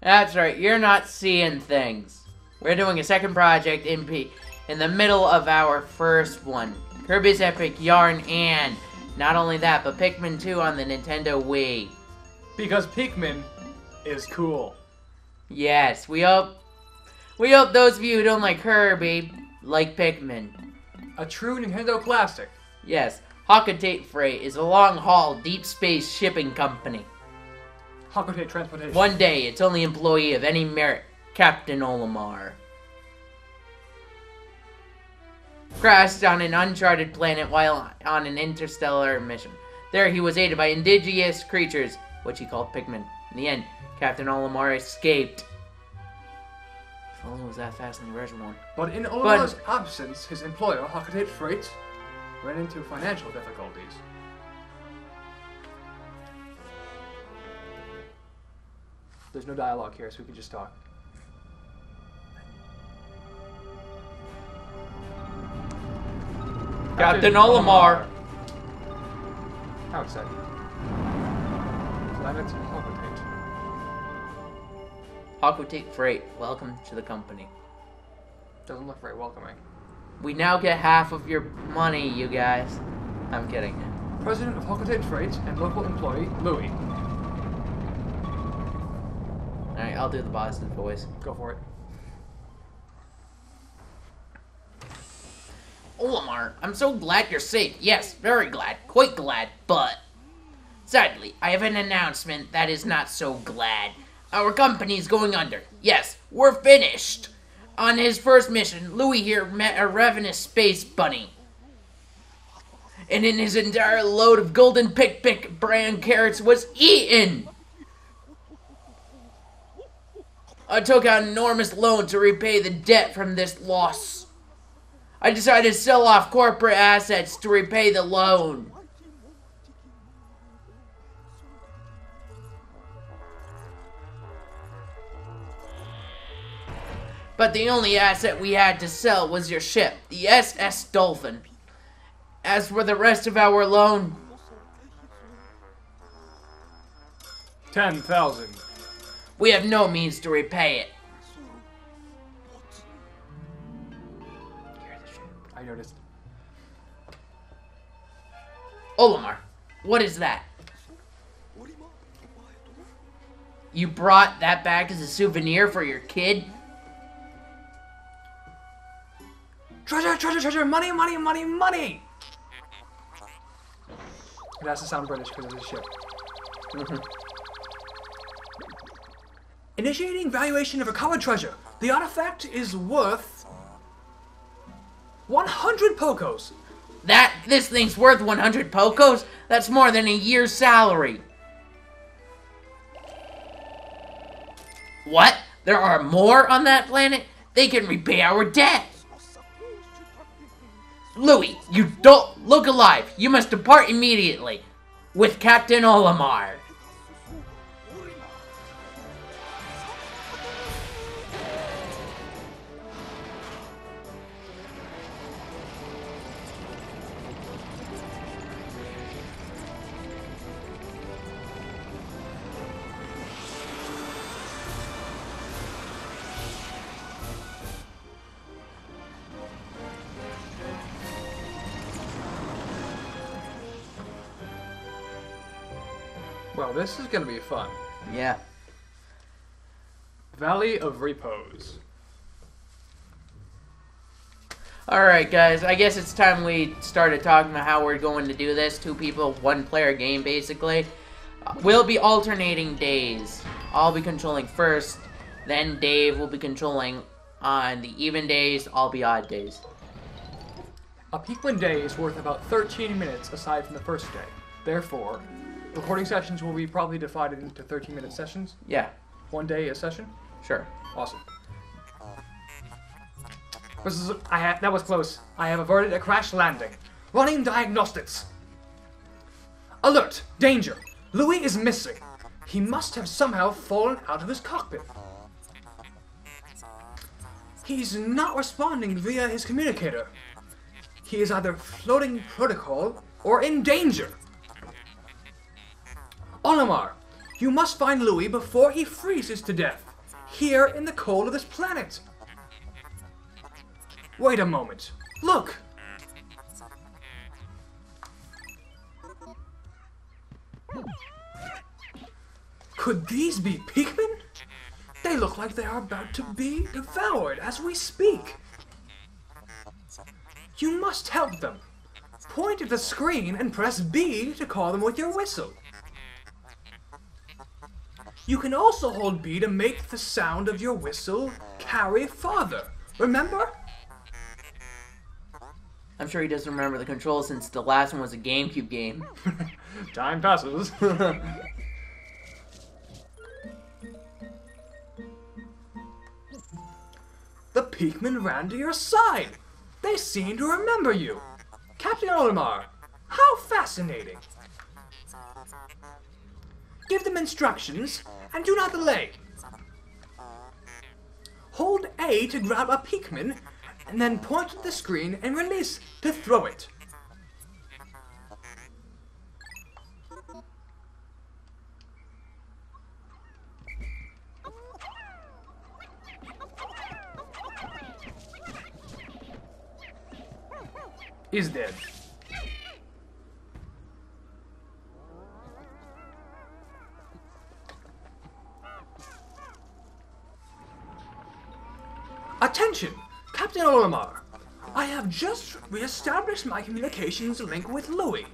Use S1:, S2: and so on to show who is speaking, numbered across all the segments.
S1: That's right, you're not seeing things. We're doing a second project in the middle of our first one. Kirby's Epic Yarn and not only that, but Pikmin 2 on the Nintendo Wii.
S2: Because Pikmin is cool.
S1: Yes, we hope those of you who don't like Kirby like Pikmin.
S2: A true Nintendo classic.
S1: Yes, Hocotate Freight is a long-haul deep space shipping company.
S2: Hocotate Transportation.
S1: One day, its only employee of any merit, Captain Olimar, crashed on an uncharted planet while on an interstellar mission. There, he was aided by indigenous creatures, which he called Pikmin. In the end, Captain Olimar escaped. If only it was that fast in the original one.
S2: But in Olimar's absence, his employer, Hocotate Freight, ran into financial difficulties. There's no dialogue here, so we can just talk.
S1: Captain Olimar!
S2: How exciting. Planet Hocotate.
S1: Hocotate Freight, welcome to the company.
S2: Doesn't look very welcoming.
S1: We now get half of your money, you guys. I'm kidding.
S2: President of Hocotate Freight and local employee, Louis.
S1: Alright, I'll do the Boston voice.
S2: Go for it.
S1: Olimar, I'm so glad you're safe. Yes, very glad. Quite glad, but sadly, I have an announcement that is not so glad. Our company is going under. Yes, we're finished. On his first mission, Louis here met a ravenous space bunny. And in his entire load of golden pick brand carrots was eaten. I took out an enormous loan to repay the debt from this loss. I decided to sell off corporate assets to repay the loan. But the only asset we had to sell was your ship, the SS Dolphin. As for the rest of our loan...
S2: 10,000.
S1: We have no means to repay it.
S2: I noticed.
S1: Olimar, what is that? You brought that back as a souvenir for your kid?
S2: Treasure, treasure, treasure, money, money, money, money! It has to sound British because it's a ship. Initiating valuation of recovered treasure. The artifact is worth 100 Pocos.
S1: This thing's worth 100 Pocos? That's more than a year's salary. What? There are more on that planet? They can repay our debt. Louis, you don't look alive. You must depart immediately. With Captain Olimar.
S2: Well, this is gonna be fun.
S1: Yeah.
S2: Valley of Repose.
S1: Alright guys, I guess it's time we started talking about how we're going to do this. 2 people, 1 player game basically. We'll be alternating days. I'll be controlling first, then Dave will be controlling on the even days, I'll be odd days.
S2: A Pikmin day is worth about 13 minutes aside from the first day. Therefore, recording sessions will be probably divided into 13-minute sessions.
S1: Yeah.
S2: 1 day a session.
S1: Sure.
S2: Awesome. That was close. I have averted a crash landing. Running diagnostics. Alert! Danger! Louis is missing. He must have somehow fallen out of his cockpit. He's not responding via his communicator. He is either floating protocol or in danger. Olimar, you must find Louis before he freezes to death. here in the cold of this planet. Wait a moment. Look! Could these be Pikmin? They look like they are about to be devoured as we speak. You must help them. Point at the screen and press B to call them with your whistle. You can also hold B to make the sound of your whistle carry farther. Remember?
S1: I'm sure he doesn't remember the controls since the last one was a GameCube game.
S2: Time passes. The Pikmin ran to your side. They seem to remember you. Captain Olimar, how fascinating. Give them instructions and do not delay. Hold A to grab a Pikmin and then point at the screen and release to throw it. Is dead. Attention! Captain Olimar, I have just re-established my communications link with Louis.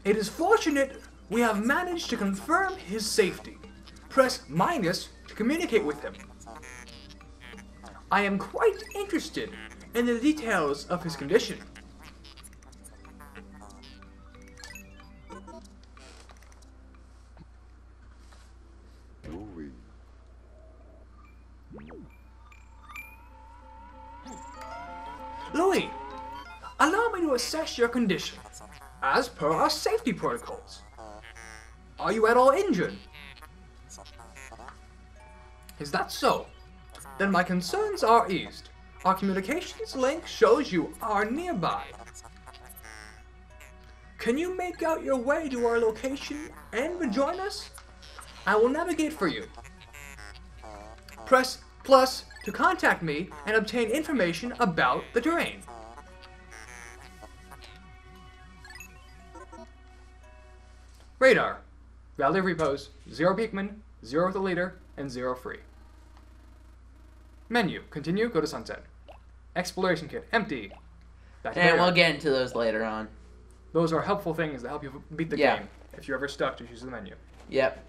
S2: It is fortunate we have managed to confirm his safety. Press minus to communicate with him. I am quite interested in the details of his condition. Louis, allow me to assess your condition, as per our safety protocols. Are you at all injured? Is that so? Then my concerns are eased. Our communications link shows you are nearby. Can you make out your way to our location and rejoin us? I will navigate for you. Press plus to contact me and obtain information about the terrain. Radar. Valley repos. 0 Pikmin, 0 with the leader, and 0 free. Menu. Continue. Go to sunset. Exploration kit. Empty. Back to
S1: And
S2: radar.
S1: we'll get into those later on.
S2: Those are helpful things that help you beat the game. If you're ever stuck, just use the menu.
S1: Yep.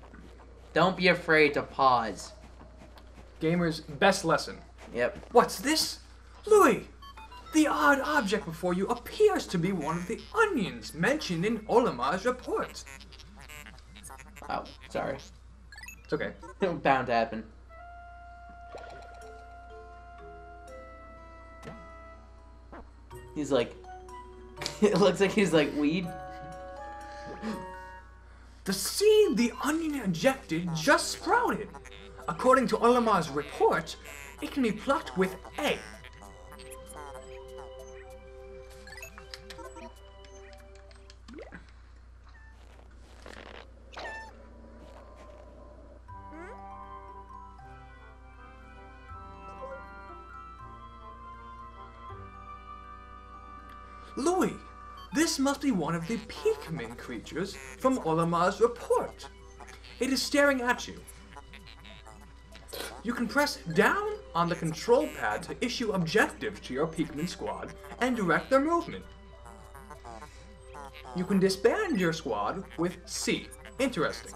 S1: Don't be afraid to pause.
S2: Gamer's best lesson.
S1: Yep.
S2: What's this? Louis! The odd object before you appears to be one of the onions mentioned in Olimar's report.
S1: Oh, sorry.
S2: It's okay.
S1: Bound to happen. He's like... it looks like he's like weed.
S2: The seed the onion ejected just sprouted. According to Olimar's report, it can be plucked with A. Louis, this must be one of the Pikmin creatures from Olimar's report. It is staring at you. You can press down on the control pad to issue objectives to your Pikmin squad and direct their movement. You can disband your squad with C. Interesting.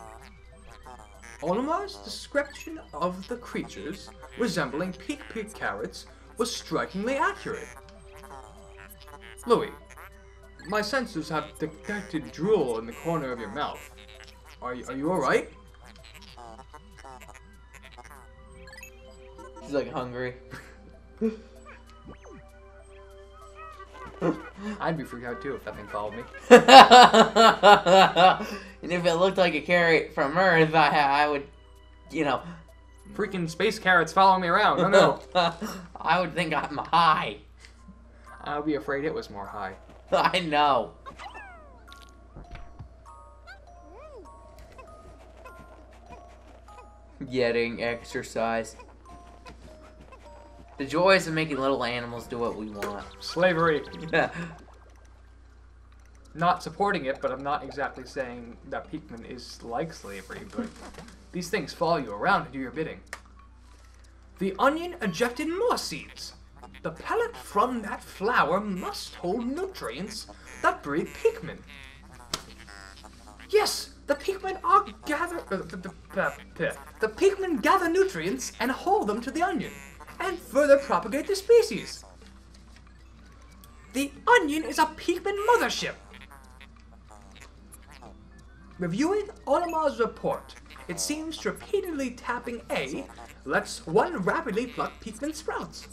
S2: Olimar's description of the creatures resembling Peak carrots was strikingly accurate. Louis, my sensors have detected drool in the corner of your mouth. Are you alright?
S1: He's like hungry.
S2: I'd be freaked out too if that thing followed me.
S1: And if it looked like a carrot from Earth, I would, you know...
S2: Freaking space carrots following me around, oh no.
S1: I would think I'm high.
S2: I would be afraid it was more high.
S1: I know. Getting exercise. The joys of making little animals do what we want.
S2: Slavery. Not supporting it, but I'm not exactly saying that Pikmin is like slavery, but these things follow you around and do your bidding. The onion ejected more seeds. The pellet from that flower must hold nutrients that breed Pikmin. Yes, the Pikmin are the Pikmin gather nutrients and hold them to the onion, and further propagate the species. The onion is a Pikmin mothership. Reviewing Olimar's report, it seems repeatedly tapping A lets one rapidly pluck Pikmin sprouts.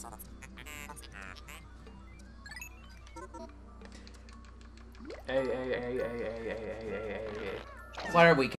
S1: What are we